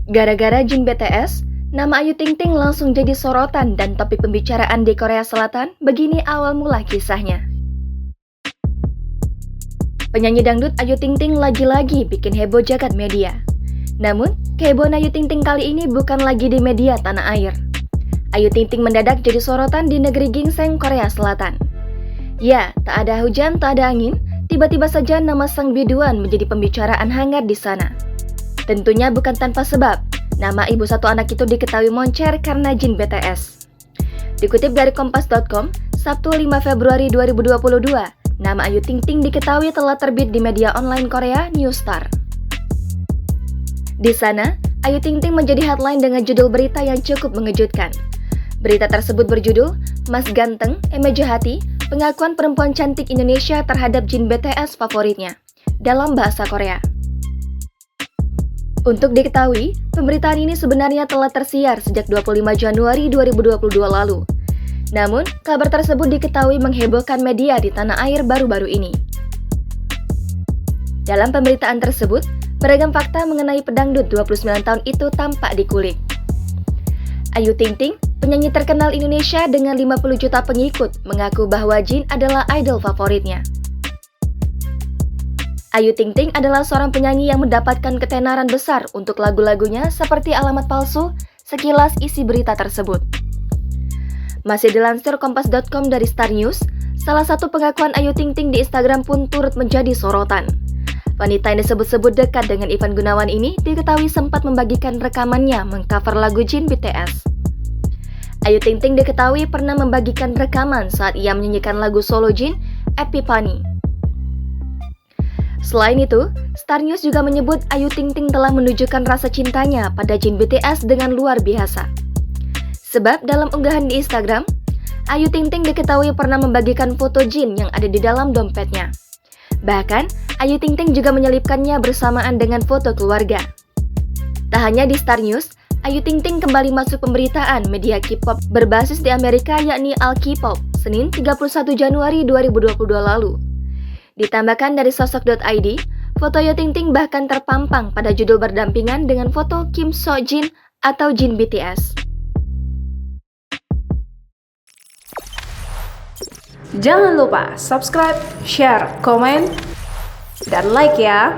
Gara-gara Jin BTS, nama Ayu Ting Ting langsung jadi sorotan dan topik pembicaraan di Korea Selatan. Begini awal mula kisahnya. Penyanyi dangdut Ayu Ting Ting lagi-lagi bikin heboh jagat media. Namun, kehebohan Ayu Ting Ting kali ini bukan lagi di media tanah air. Ayu Ting Ting mendadak jadi sorotan di negeri gingseng Korea Selatan. Ya, tak ada hujan, tak ada angin, tiba-tiba saja nama sang biduan menjadi pembicaraan hangat di sana. Tentunya bukan tanpa sebab, nama ibu satu anak itu diketahui moncer karena Jin BTS. Dikutip dari Kompas.com, Sabtu 5 Februari 2022, nama Ayu Ting Ting diketahui telah terbit di media online Korea Newstar. Di sana, Ayu Ting Ting menjadi headline dengan judul berita yang cukup mengejutkan. Berita tersebut berjudul, Mas Ganteng, Emeja Hati, pengakuan perempuan cantik Indonesia terhadap Jin BTS favoritnya, dalam bahasa Korea. Untuk diketahui, pemberitaan ini sebenarnya telah tersiar sejak 25 Januari 2022 lalu. Namun, kabar tersebut diketahui menghebohkan media di tanah air baru-baru ini. Dalam pemberitaan tersebut, beragam fakta mengenai pedangdut 29 tahun itu tampak dikulik. Ayu Ting Ting, penyanyi terkenal Indonesia dengan 50 juta pengikut, mengaku bahwa Jin adalah idol favoritnya. Ayu Ting Ting adalah seorang penyanyi yang mendapatkan ketenaran besar untuk lagu-lagunya seperti Alamat Palsu. Sekilas isi berita tersebut. Masih dilansir Kompas.com dari Star News, salah satu pengakuan Ayu Ting Ting di Instagram pun turut menjadi sorotan. Wanita yang disebut-sebut dekat dengan Ivan Gunawan ini diketahui sempat membagikan rekamannya mengcover lagu Jin BTS. Ayu Ting Ting diketahui pernah membagikan rekaman saat ia menyanyikan lagu solo Jin, Epiphany. Selain itu, Star News juga menyebut Ayu Ting Ting telah menunjukkan rasa cintanya pada Jin BTS dengan luar biasa. Sebab dalam unggahan di Instagram, Ayu Ting Ting diketahui pernah membagikan foto Jin yang ada di dalam dompetnya. Bahkan, Ayu Ting Ting juga menyelipkannya bersamaan dengan foto keluarga. Tak hanya di Star News, Ayu Ting Ting kembali masuk pemberitaan media K-pop berbasis di Amerika yakni All K-pop, Senin 31 Januari 2022 lalu. Ditambahkan dari sosok.id, foto Ayu Ting Ting bahkan terpampang pada judul berdampingan dengan foto Kim So Jin atau Jin BTS. Jangan lupa subscribe, share, komen, dan like ya!